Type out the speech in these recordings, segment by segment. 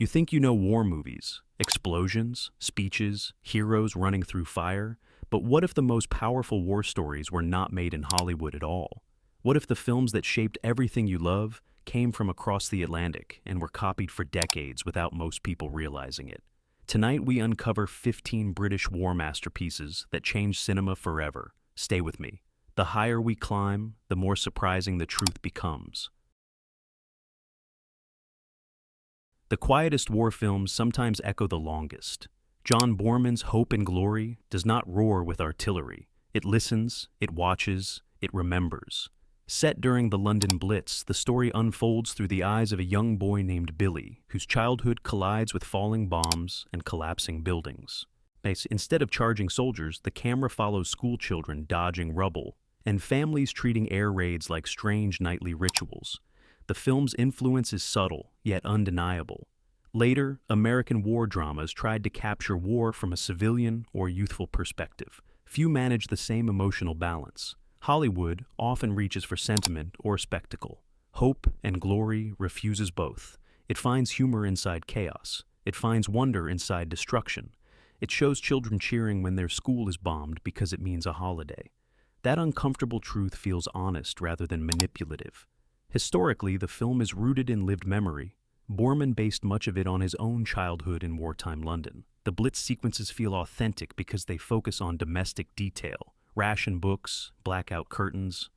You think you know war movies, explosions, speeches, heroes running through fire, but what if the most powerful war stories were not made in Hollywood at all? What if the films that shaped everything you love came from across the Atlantic and were copied for decades without most people realizing it? Tonight we uncover 15 British war masterpieces that changed cinema forever. Stay with me. The higher we climb, the more surprising the truth becomes. The quietest war films sometimes echo the longest. John Borman's Hope and Glory does not roar with artillery. It listens, it watches, it remembers. Set during the London Blitz, the story unfolds through the eyes of a young boy named Billy, whose childhood collides with falling bombs and collapsing buildings. Instead of charging soldiers, the camera follows schoolchildren dodging rubble, and families treating air raids like strange nightly rituals. The film's influence is subtle, yet undeniable. Later, American war dramas tried to capture war from a civilian or youthful perspective. Few manage the same emotional balance. Hollywood often reaches for sentiment or spectacle. Hope and Glory refuses both. It finds humor inside chaos. It finds wonder inside destruction. It shows children cheering when their school is bombed because it means a holiday. That uncomfortable truth feels honest rather than manipulative. Historically, the film is rooted in lived memory. Borman based much of it on his own childhood in wartime London. The Blitz sequences feel authentic because they focus on domestic detail, ration books, blackout curtains,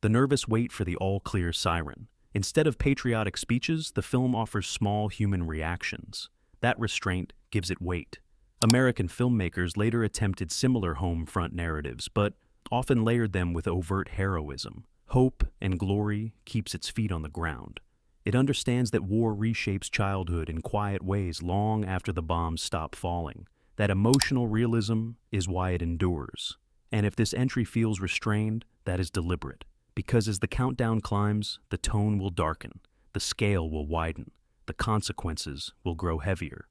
the nervous wait for the all-clear siren. Instead of patriotic speeches, the film offers small human reactions. That restraint gives it weight. American filmmakers later attempted similar home front narratives, but often layered them with overt heroism. Hope and Glory keeps its feet on the ground. It understands that war reshapes childhood in quiet ways long after the bombs stop falling. That emotional realism is why it endures. And if this entry feels restrained, that is deliberate. Because as the countdown climbs, the tone will darken, the scale will widen, the consequences will grow heavier.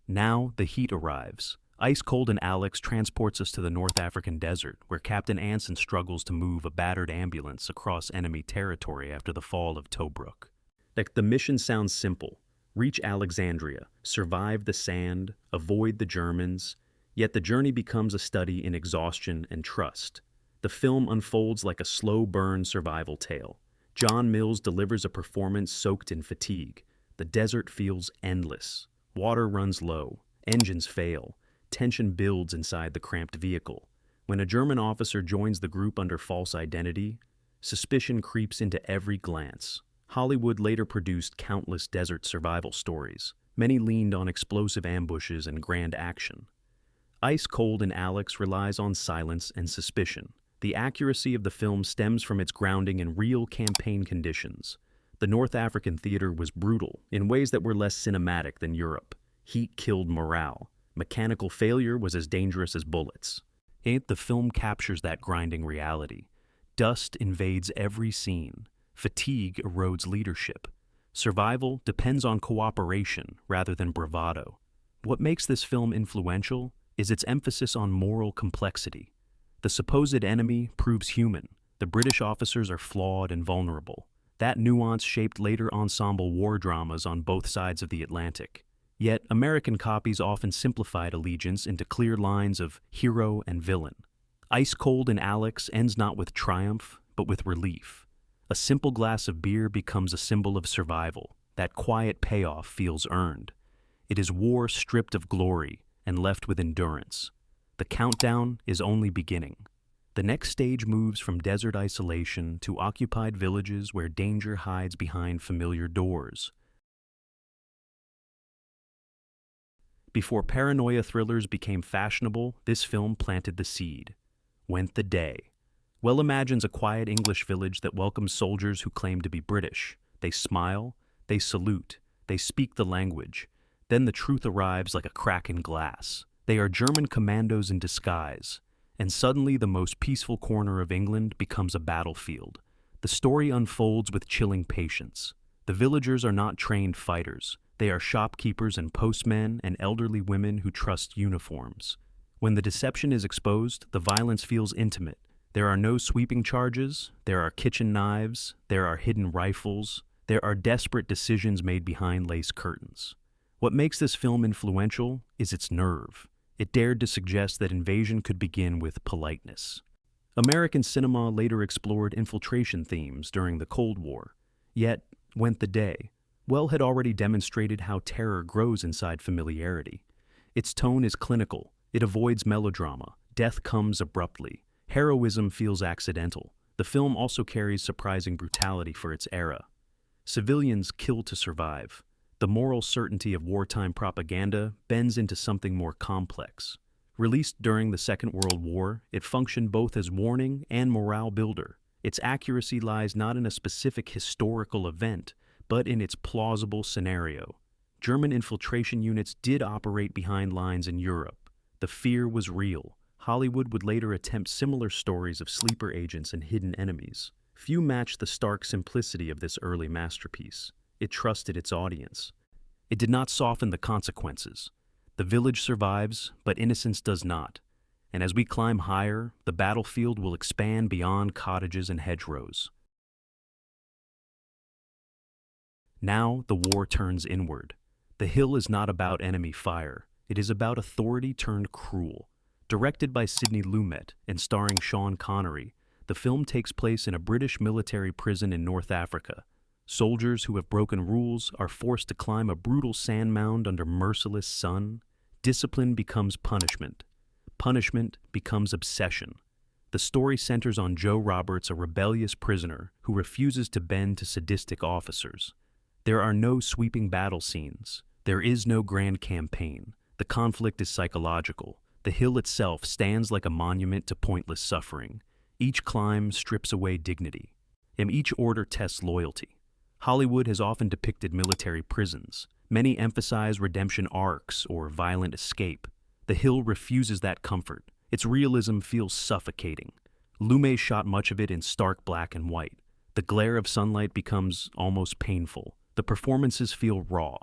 Now the heat arrives. Ice-cold and Alex transports us to the North African desert, where Captain Anson struggles to move a battered ambulance across enemy territory after the fall of Tobruk. The mission sounds simple. Reach Alexandria, survive the sand, avoid the Germans, yet the journey becomes a study in exhaustion and trust. The film unfolds like a slow-burn survival tale. John Mills delivers a performance soaked in fatigue. The desert feels endless. Water runs low. Engines fail. Tension builds inside the cramped vehicle. When a German officer joins the group under false identity, suspicion creeps into every glance. Hollywood later produced countless desert survival stories. Many leaned on explosive ambushes and grand action. Ice Cold and Alex relies on silence and suspicion. The accuracy of the film stems from its grounding in real campaign conditions. The North African theater was brutal in ways that were less cinematic than Europe. Heat killed morale. Mechanical failure was as dangerous as bullets. The film captures that grinding reality. Dust invades every scene. Fatigue erodes leadership. Survival depends on cooperation rather than bravado. What makes this film influential is its emphasis on moral complexity. The supposed enemy proves human. The British officers are flawed and vulnerable. That nuance shaped later ensemble war dramas on both sides of the Atlantic. Yet, American copies often simplified allegiance into clear lines of hero and villain. Ice Cold and Alex ends not with triumph, but with relief. A simple glass of beer becomes a symbol of survival. That quiet payoff feels earned. It is war stripped of glory and left with endurance. The countdown is only beginning. The next stage moves from desert isolation to occupied villages where danger hides behind familiar doors. Before paranoia thrillers became fashionable, this film planted the seed. Went the Day. Well imagines a quiet English village that welcomes soldiers who claim to be British. They smile, they salute, they speak the language. Then the truth arrives like a crack in glass. They are German commandos in disguise. And suddenly the most peaceful corner of England becomes a battlefield. The story unfolds with chilling patience. The villagers are not trained fighters. They are shopkeepers and postmen and elderly women who trust uniforms. When the deception is exposed, the violence feels intimate. There are no sweeping charges, there are kitchen knives, there are hidden rifles, There are desperate decisions made behind lace curtains. What makes this film influential is its nerve. It dared to suggest that invasion could begin with politeness. American cinema later explored infiltration themes during the Cold War. Yet, went the day. Well had already demonstrated how terror grows inside familiarity. Its tone is clinical. It avoids melodrama. Death comes abruptly. Heroism feels accidental. The film also carries surprising brutality for its era. Civilians kill to survive. The moral certainty of wartime propaganda bends into something more complex. Released during the Second World War, it functioned both as warning and morale builder. Its accuracy lies not in a specific historical event, but in its plausible scenario. German infiltration units did operate behind lines in Europe. The fear was real. Hollywood would later attempt similar stories of sleeper agents and hidden enemies. Few match the stark simplicity of this early masterpiece. It trusted its audience. It did not soften the consequences. The village survives, but innocence does not. And as we climb higher, the battlefield will expand beyond cottages and hedgerows. Now the war turns inward. The Hill is not about enemy fire. It is about authority turned cruel. Directed by Sidney Lumet and starring Sean Connery, the film takes place in a British military prison in North Africa. Soldiers who have broken rules are forced to climb a brutal sand mound under merciless sun. Discipline becomes punishment. Punishment becomes obsession. The story centers on Joe Roberts, a rebellious prisoner who refuses to bend to sadistic officers. There are no sweeping battle scenes. There is no grand campaign. The conflict is psychological. The hill itself stands like a monument to pointless suffering. Each climb strips away dignity, and each order tests loyalty. Hollywood has often depicted military prisons. Many emphasize redemption arcs or violent escape. The Hill refuses that comfort. Its realism feels suffocating. Lumet shot much of it in stark black and white. The glare of sunlight becomes almost painful. The performances feel raw.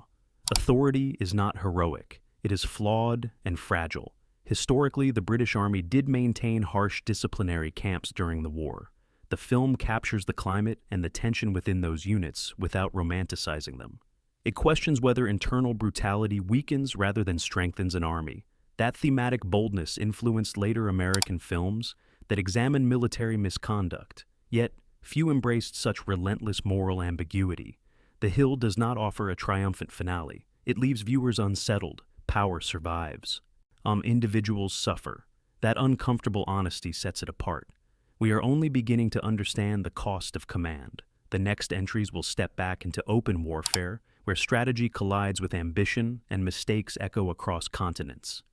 Authority is not heroic. It is flawed and fragile. Historically, the British Army did maintain harsh disciplinary camps during the war. The film captures the climate and the tension within those units without romanticizing them. It questions whether internal brutality weakens rather than strengthens an army. That thematic boldness influenced later American films that examined military misconduct, yet few embraced such relentless moral ambiguity. The Hill does not offer a triumphant finale. It leaves viewers unsettled. Power survives. Individuals suffer. That uncomfortable honesty sets it apart. We are only beginning to understand the cost of command. The next entries will step back into open warfare, where strategy collides with ambition and mistakes echo across continents.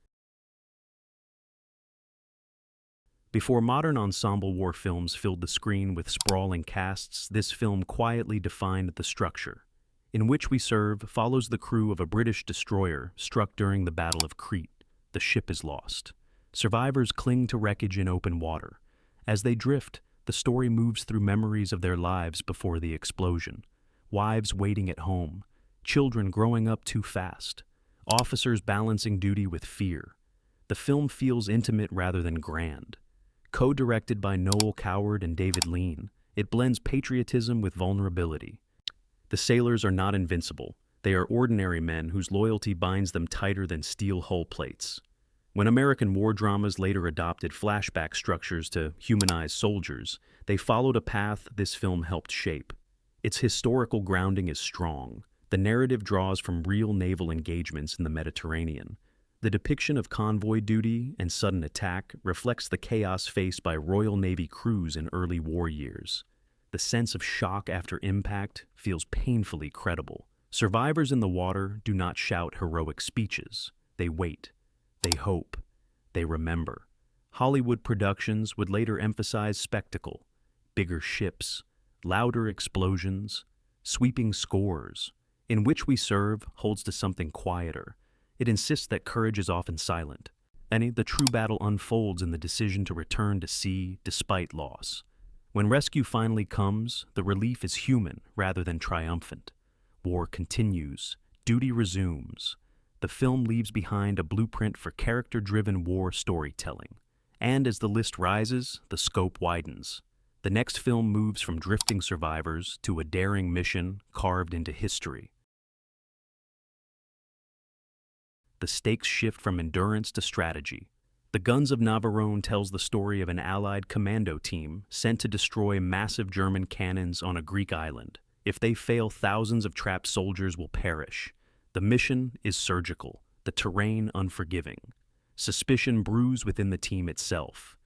Before modern ensemble war films filled the screen with sprawling casts, this film quietly defined the structure. In Which We Serve follows the crew of a British destroyer struck during the Battle of Crete. The ship is lost. Survivors cling to wreckage in open water. As they drift, the story moves through memories of their lives before the explosion. Wives waiting at home, children growing up too fast, officers balancing duty with fear. The film feels intimate rather than grand. Co-directed by Noel Coward and David Lean, it blends patriotism with vulnerability. The sailors are not invincible. They are ordinary men whose loyalty binds them tighter than steel hull plates. When American war dramas later adopted flashback structures to humanize soldiers, they followed a path this film helped shape. Its historical grounding is strong. The narrative draws from real naval engagements in the Mediterranean. The depiction of convoy duty and sudden attack reflects the chaos faced by Royal Navy crews in early war years. The sense of shock after impact feels painfully credible. Survivors in the water do not shout heroic speeches. They wait. They hope. They remember. Hollywood productions would later emphasize spectacle, bigger ships, louder explosions, sweeping scores. In Which We Serve holds to something quieter. It insists that courage is often silent. The true battle unfolds in the decision to return to sea despite loss. When rescue finally comes, the relief is human rather than triumphant. War continues. Duty resumes. The film leaves behind a blueprint for character-driven war storytelling. And as the list rises, the scope widens. The next film moves from drifting survivors to a daring mission carved into history. The stakes shift from endurance to strategy. The Guns of Navarone tells the story of an Allied commando team sent to destroy massive German cannons on a Greek island. If they fail, thousands of trapped soldiers will perish. The mission is surgical, the terrain unforgiving. Suspicion brews within the team itself.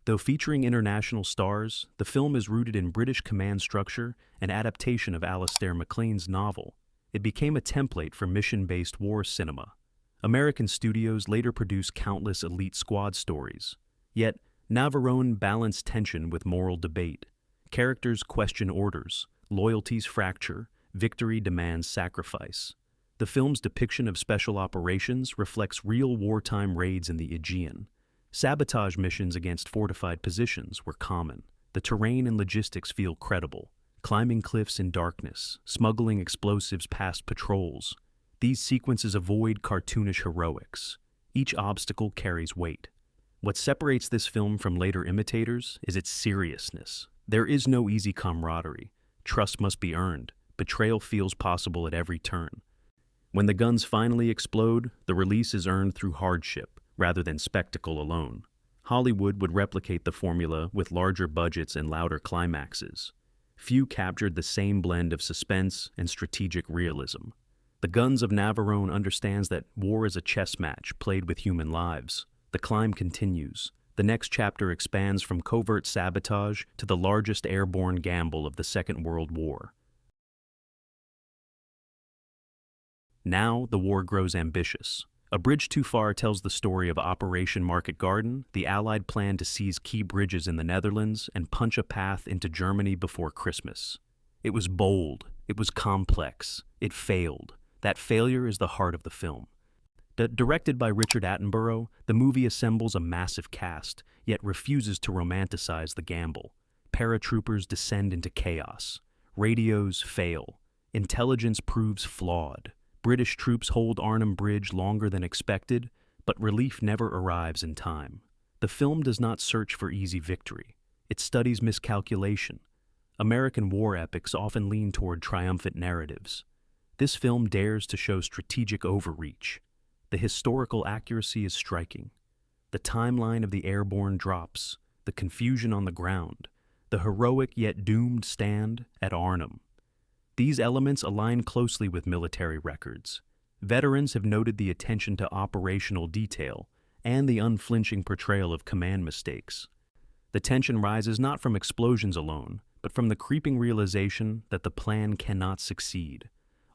Though featuring international stars, the film is rooted in British command structure, an adaptation of Alistair MacLean's novel. It became a template for mission-based war cinema. American studios later produced countless elite squad stories. Yet, Navarone balanced tension with moral debate. Characters question orders, loyalties fracture, victory demands sacrifice. The film's depiction of special operations reflects real wartime raids in the Aegean. Sabotage missions against fortified positions were common. The terrain and logistics feel credible. Climbing cliffs in darkness, smuggling explosives past patrols. These sequences avoid cartoonish heroics. Each obstacle carries weight. What separates this film from later imitators is its seriousness. There is no easy camaraderie. Trust must be earned. Betrayal feels possible at every turn. When the guns finally explode, the release is earned through hardship, rather than spectacle alone. Hollywood would replicate the formula with larger budgets and louder climaxes. Few captured the same blend of suspense and strategic realism. The Guns of Navarone understands that war is a chess match played with human lives. The climb continues. The next chapter expands from covert sabotage to the largest airborne gamble of the Second World War. Now, the war grows ambitious. A Bridge Too Far tells the story of Operation Market Garden, the Allied plan to seize key bridges in the Netherlands and punch a path into Germany before Christmas. It was bold. It was complex. It failed. That failure is the heart of the film. Directed by Richard Attenborough, the movie assembles a massive cast, yet refuses to romanticize the gamble. Paratroopers descend into chaos. Radios fail. Intelligence proves flawed. British troops hold Arnhem Bridge longer than expected, but relief never arrives in time. The film does not search for easy victory. It studies miscalculation. American war epics often lean toward triumphant narratives. This film dares to show strategic overreach. The historical accuracy is striking. The timeline of the airborne drops, the confusion on the ground, the heroic yet doomed stand at Arnhem. These elements align closely with military records. Veterans have noted the attention to operational detail and the unflinching portrayal of command mistakes. The tension rises not from explosions alone, but from the creeping realization that the plan cannot succeed.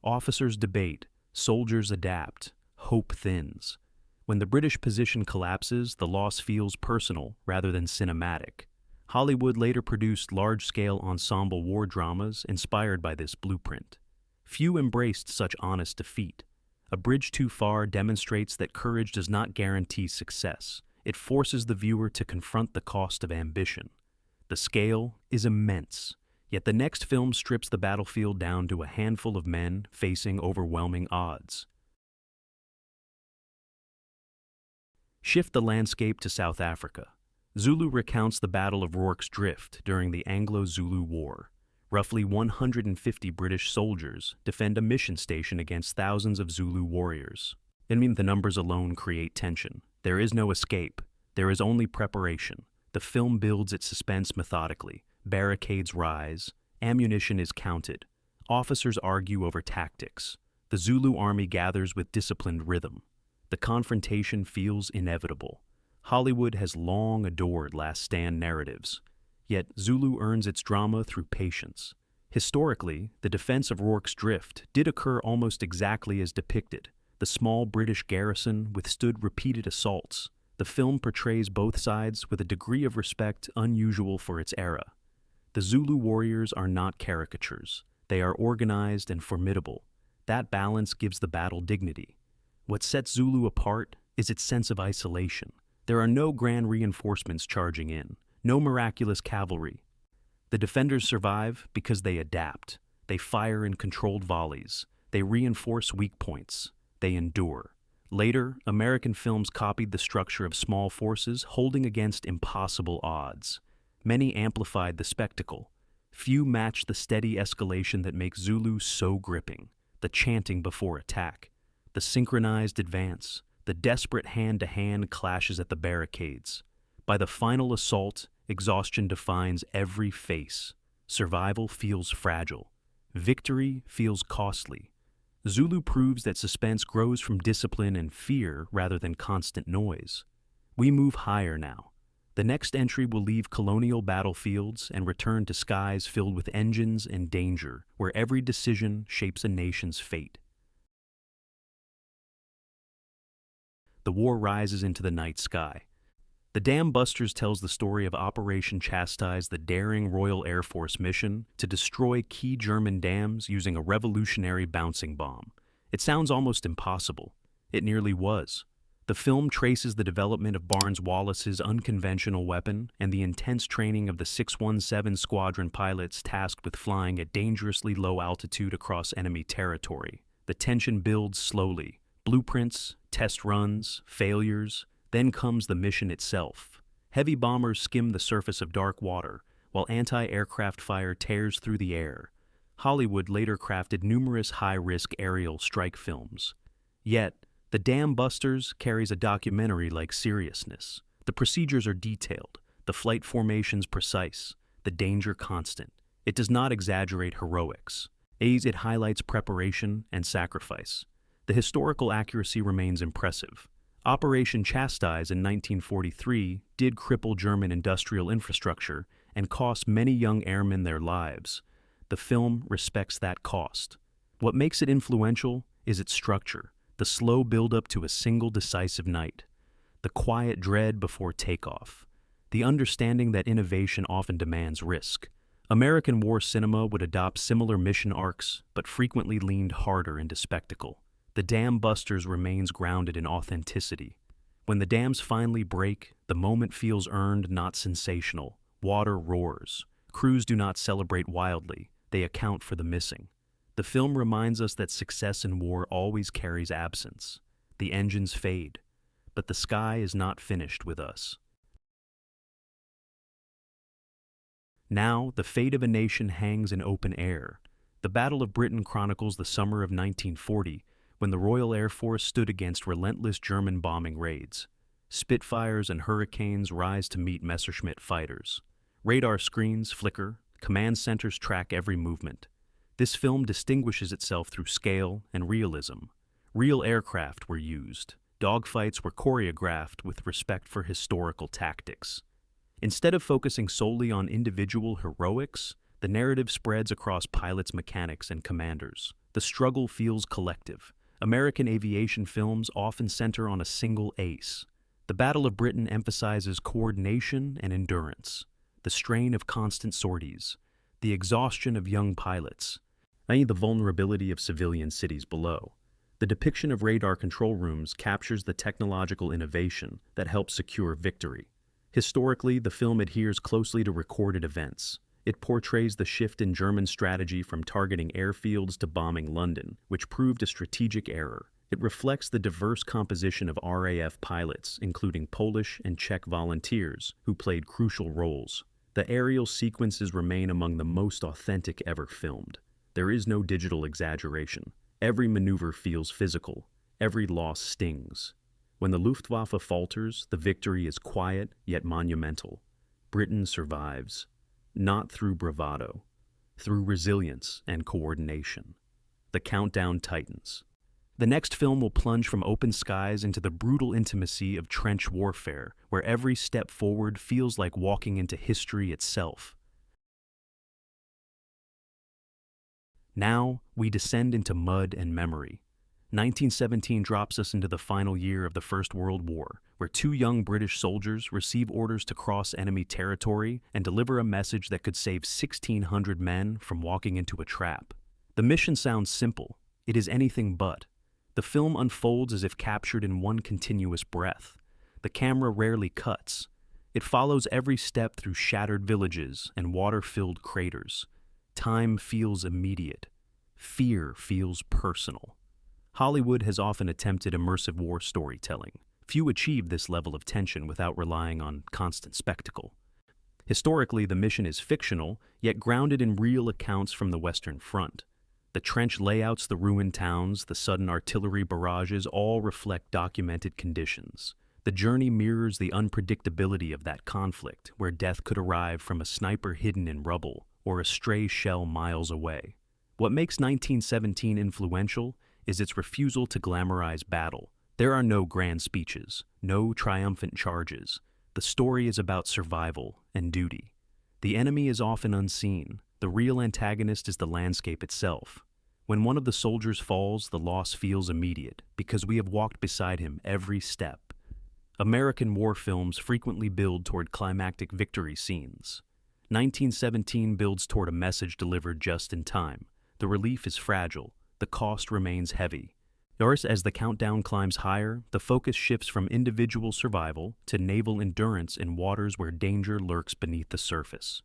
Officers debate, soldiers adapt, hope thins. When the British position collapses, the loss feels personal rather than cinematic. Hollywood later produced large-scale ensemble war dramas inspired by this blueprint. Few embraced such honest defeat. A Bridge Too Far demonstrates that courage does not guarantee success. It forces the viewer to confront the cost of ambition. The scale is immense, yet the next film strips the battlefield down to a handful of men facing overwhelming odds. Shift the landscape to South Africa. Zulu recounts the Battle of Rorke's Drift during the Anglo-Zulu War. Roughly 150 British soldiers defend a mission station against thousands of Zulu warriors. The numbers alone create tension. There is no escape. There is only preparation. The film builds its suspense methodically. Barricades rise. Ammunition is counted. Officers argue over tactics. The Zulu army gathers with disciplined rhythm. The confrontation feels inevitable. Hollywood has long adored last stand narratives, yet Zulu earns its drama through patience. Historically, the defense of Rorke's Drift did occur almost exactly as depicted. The small British garrison withstood repeated assaults. The film portrays both sides with a degree of respect unusual for its era. The Zulu warriors are not caricatures. They are organized and formidable. That balance gives the battle dignity. What sets Zulu apart is its sense of isolation. There are no grand reinforcements charging in, no miraculous cavalry. The defenders survive because they adapt. They fire in controlled volleys. They reinforce weak points. They endure. Later, American films copied the structure of small forces holding against impossible odds. Many amplified the spectacle. Few matched the steady escalation that makes Zulu so gripping. The chanting before attack, the synchronized advance, the desperate hand-to-hand clashes at the barricades. By the final assault, exhaustion defines every face. Survival feels fragile. Victory feels costly. Zulu proves that suspense grows from discipline and fear rather than constant noise. We move higher now. The next entry will leave colonial battlefields and return to skies filled with engines and danger, where every decision shapes a nation's fate. The war rises into the night sky. The Dam Busters tells the story of Operation Chastise, the daring Royal Air Force mission to destroy key German dams using a revolutionary bouncing bomb. It sounds almost impossible. It nearly was. The film traces the development of Barnes-Wallace's unconventional weapon and the intense training of the 617 squadron pilots tasked with flying at dangerously low altitude across enemy territory. The tension builds slowly. Blueprints, test runs, failures. Then comes the mission itself. Heavy bombers skim the surface of dark water, while anti-aircraft fire tears through the air. Hollywood later crafted numerous high-risk aerial strike films. Yet, The Dam Busters carries a documentary-like seriousness. The procedures are detailed, the flight formations precise, the danger constant. It does not exaggerate heroics. It highlights preparation and sacrifice. The historical accuracy remains impressive. Operation Chastise in 1943 did cripple German industrial infrastructure and cost many young airmen their lives. The film respects that cost. What makes it influential is its structure. The slow build-up to a single decisive night, the quiet dread before takeoff, the understanding that innovation often demands risk. American war cinema would adopt similar mission arcs, but frequently leaned harder into spectacle. The Dam Busters remains grounded in authenticity. When the dams finally break, the moment feels earned, not sensational. Water roars. Crews do not celebrate wildly. They account for the missing. The film reminds us that success in war always carries absence. The engines fade, but the sky is not finished with us. Now, the fate of a nation hangs in open air. The Battle of Britain chronicles the summer of 1940, when the Royal Air Force stood against relentless German bombing raids. Spitfires and Hurricanes rise to meet Messerschmitt fighters. Radar screens flicker, command centers track every movement. This film distinguishes itself through scale and realism. Real aircraft were used. Dogfights were choreographed with respect for historical tactics. Instead of focusing solely on individual heroics, the narrative spreads across pilots, mechanics, and commanders. The struggle feels collective. American aviation films often center on a single ace. The Battle of Britain emphasizes coordination and endurance, the strain of constant sorties, the exhaustion of young pilots, i.e. the vulnerability of civilian cities below. The depiction of radar control rooms captures the technological innovation that helps secure victory. Historically, the film adheres closely to recorded events. It portrays the shift in German strategy from targeting airfields to bombing London, which proved a strategic error. It reflects the diverse composition of RAF pilots, including Polish and Czech volunteers, who played crucial roles. The aerial sequences remain among the most authentic ever filmed. There is no digital exaggeration. Every maneuver feels physical. Every loss stings. When the Luftwaffe falters, the victory is quiet yet monumental. Britain survives, not through bravado, through resilience and coordination. The countdown tightens. The next film will plunge from open skies into the brutal intimacy of trench warfare, where every step forward feels like walking into history itself. Now, we descend into mud and memory. 1917 drops us into the final year of the First World War, where two young British soldiers receive orders to cross enemy territory and deliver a message that could save 1,600 men from walking into a trap. The mission sounds simple. It is anything but. The film unfolds as if captured in one continuous breath. The camera rarely cuts. It follows every step through shattered villages and water-filled craters. Time feels immediate. Fear feels personal. Hollywood has often attempted immersive war storytelling. Few achieve this level of tension without relying on constant spectacle. Historically, the mission is fictional, yet grounded in real accounts from the Western Front. The trench layouts, the ruined towns, the sudden artillery barrages all reflect documented conditions. The journey mirrors the unpredictability of that conflict, where death could arrive from a sniper hidden in rubble or a stray shell miles away. What makes 1917 influential is its refusal to glamorize battle. There are no grand speeches, no triumphant charges. The story is about survival and duty. The enemy is often unseen. The real antagonist is the landscape itself. When one of the soldiers falls, the loss feels immediate because we have walked beside him every step. American war films frequently build toward climactic victory scenes. 1917 builds toward a message delivered just in time. The relief is fragile. The cost remains heavy. As the countdown climbs higher, the focus shifts from individual survival to naval endurance in waters where danger lurks beneath the surface.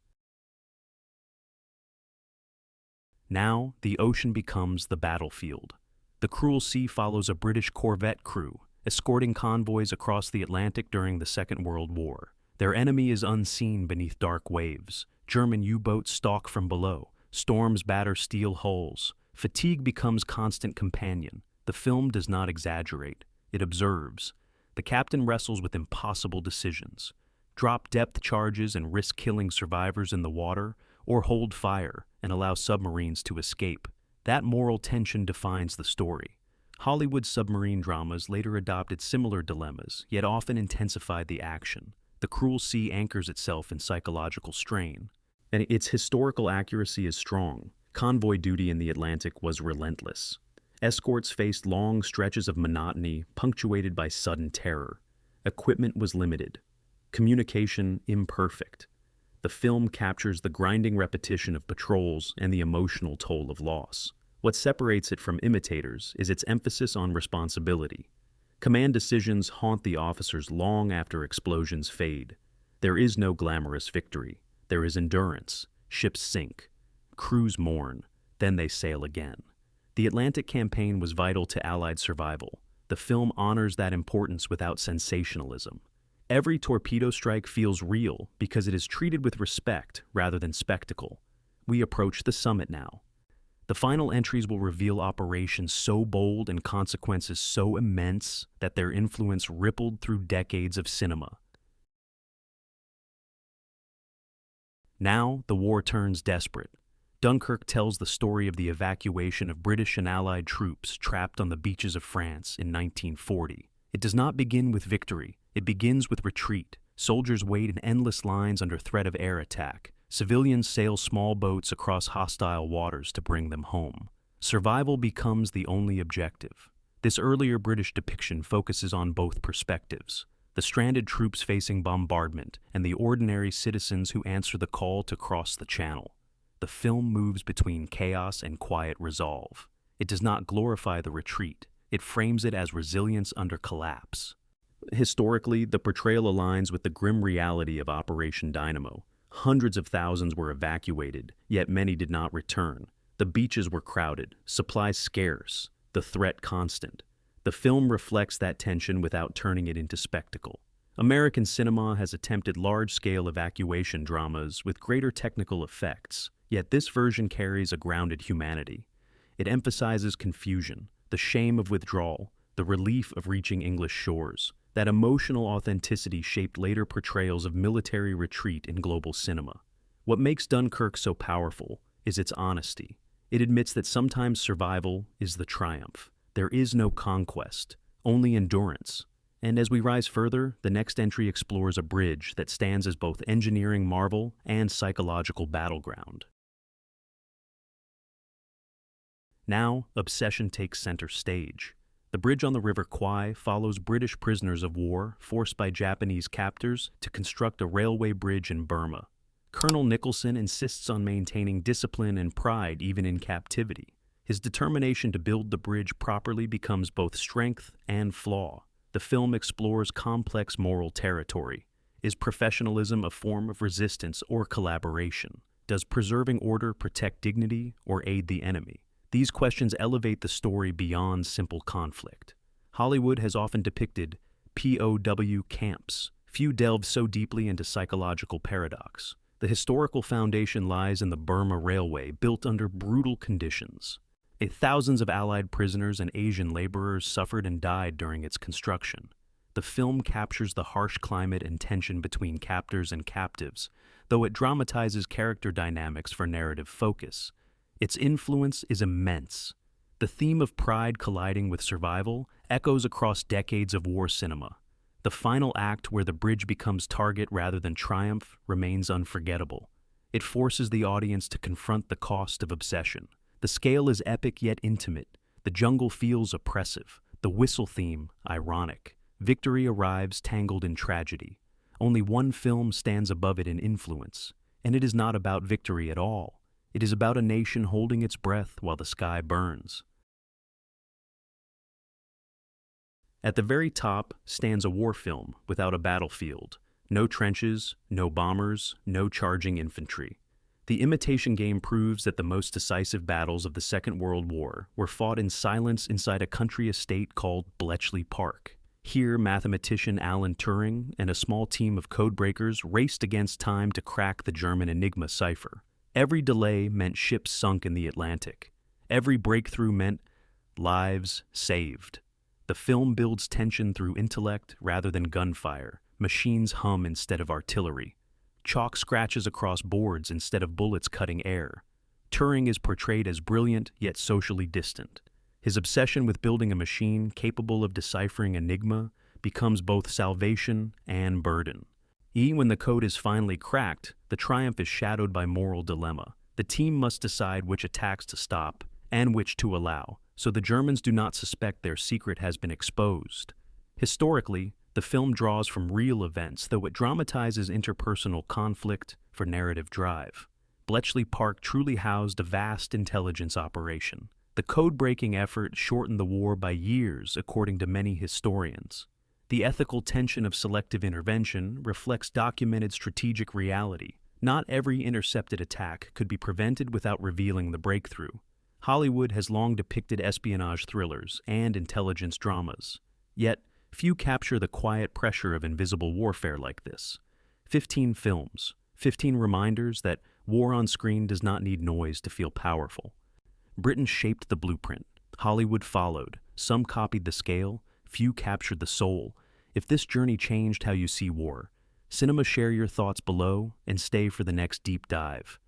Now, the ocean becomes the battlefield. The cruel sea follows a British corvette crew, escorting convoys across the Atlantic during the Second World War. Their enemy is unseen beneath dark waves. German U-boats stalk from below. Storms batter steel hulls. Fatigue becomes constant companion. The film does not exaggerate. It observes. The captain wrestles with impossible decisions. Drop depth charges and risk killing survivors in the water, or hold fire and allow submarines to escape. That moral tension defines the story. Hollywood submarine dramas later adopted similar dilemmas, yet often intensified the action. The cruel sea anchors itself in psychological strain, and its historical accuracy is strong. Convoy duty in the Atlantic was relentless. Escorts faced long stretches of monotony, punctuated by sudden terror. Equipment was limited. Communication imperfect. The film captures the grinding repetition of patrols and the emotional toll of loss. What separates it from imitators is its emphasis on responsibility. Command decisions haunt the officers long after explosions fade. There is no glamorous victory. There is endurance. Ships sink. Crews mourn. Then they sail again. The Atlantic campaign was vital to Allied survival. The film honors that importance without sensationalism. Every torpedo strike feels real because it is treated with respect rather than spectacle. We approach the summit now. The final entries will reveal operations so bold and consequences so immense that their influence rippled through decades of cinema. Now, the war turns desperate. Dunkirk tells the story of the evacuation of British and Allied troops trapped on the beaches of France in 1940. It does not begin with victory. It begins with retreat. Soldiers wait in endless lines under threat of air attack. Civilians sail small boats across hostile waters to bring them home. Survival becomes the only objective. This earlier British depiction focuses on both perspectives: the stranded troops facing bombardment and the ordinary citizens who answer the call to cross the channel. The film moves between chaos and quiet resolve. It does not glorify the retreat. It frames it as resilience under collapse. Historically, the portrayal aligns with the grim reality of Operation Dynamo. Hundreds of thousands were evacuated, yet many did not return. The beaches were crowded, supplies scarce, the threat constant. The film reflects that tension without turning it into spectacle. American cinema has attempted large-scale evacuation dramas with greater technical effects, yet this version carries a grounded humanity. It emphasizes confusion, the shame of withdrawal, the relief of reaching English shores. That emotional authenticity shaped later portrayals of military retreat in global cinema. What makes Dunkirk so powerful is its honesty. It admits that sometimes survival is the triumph. There is no conquest, only endurance. And as we rise further, the next entry explores a bridge that stands as both engineering marvel and psychological battleground. Now, obsession takes center stage. The bridge on the River Quai follows British prisoners of war forced by Japanese captors to construct a railway bridge in Burma. Colonel Nicholson insists on maintaining discipline and pride even in captivity. His determination to build the bridge properly becomes both strength and flaw. The film explores complex moral territory. Is professionalism a form of resistance or collaboration? Does preserving order protect dignity or aid the enemy? These questions elevate the story beyond simple conflict. Hollywood has often depicted POW camps, Few delve so deeply into psychological paradox. The historical foundation lies in the Burma Railway, built under brutal conditions. Thousands of Allied prisoners and Asian laborers suffered and died during its construction. The film captures the harsh climate and tension between captors and captives, though it dramatizes character dynamics for narrative focus. Its influence is immense. The theme of pride colliding with survival echoes across decades of war cinema. The final act, where the bridge becomes target rather than triumph, remains unforgettable. It forces the audience to confront the cost of obsession. The scale is epic yet intimate. The jungle feels oppressive. The whistle theme, ironic. Victory arrives tangled in tragedy. Only one film stands above it in influence, and it is not about victory at all. It is about a nation holding its breath while the sky burns. At the very top stands a war film without a battlefield. No trenches, no bombers, no charging infantry. The Imitation Game proves that the most decisive battles of the Second World War were fought in silence inside a country estate called Bletchley Park. Here, mathematician Alan Turing and a small team of codebreakers raced against time to crack the German Enigma cipher. Every delay meant ships sunk in the Atlantic. Every breakthrough meant lives saved. The film builds tension through intellect rather than gunfire. Machines hum instead of artillery. Chalk scratches across boards instead of bullets cutting air. Turing is portrayed as brilliant yet socially distant. His obsession with building a machine capable of deciphering Enigma becomes both salvation and burden. When the code is finally cracked, the triumph is shadowed by moral dilemma. The team must decide which attacks to stop and which to allow, so the Germans do not suspect their secret has been exposed. Historically, the film draws from real events, though it dramatizes interpersonal conflict for narrative drive. Bletchley Park truly housed a vast intelligence operation. The code-breaking effort shortened the war by years, according to many historians. The ethical tension of selective intervention reflects documented strategic reality. Not every intercepted attack could be prevented without revealing the breakthrough. Hollywood has long depicted espionage thrillers and intelligence dramas. Yet, few capture the quiet pressure of invisible warfare like this. 15 films, 15 reminders that war on screen does not need noise to feel powerful. Britain shaped the blueprint. Hollywood followed. Some copied the scale, few captured the soul. If this journey changed how you see war, cinema, share your thoughts below and stay for the next deep dive.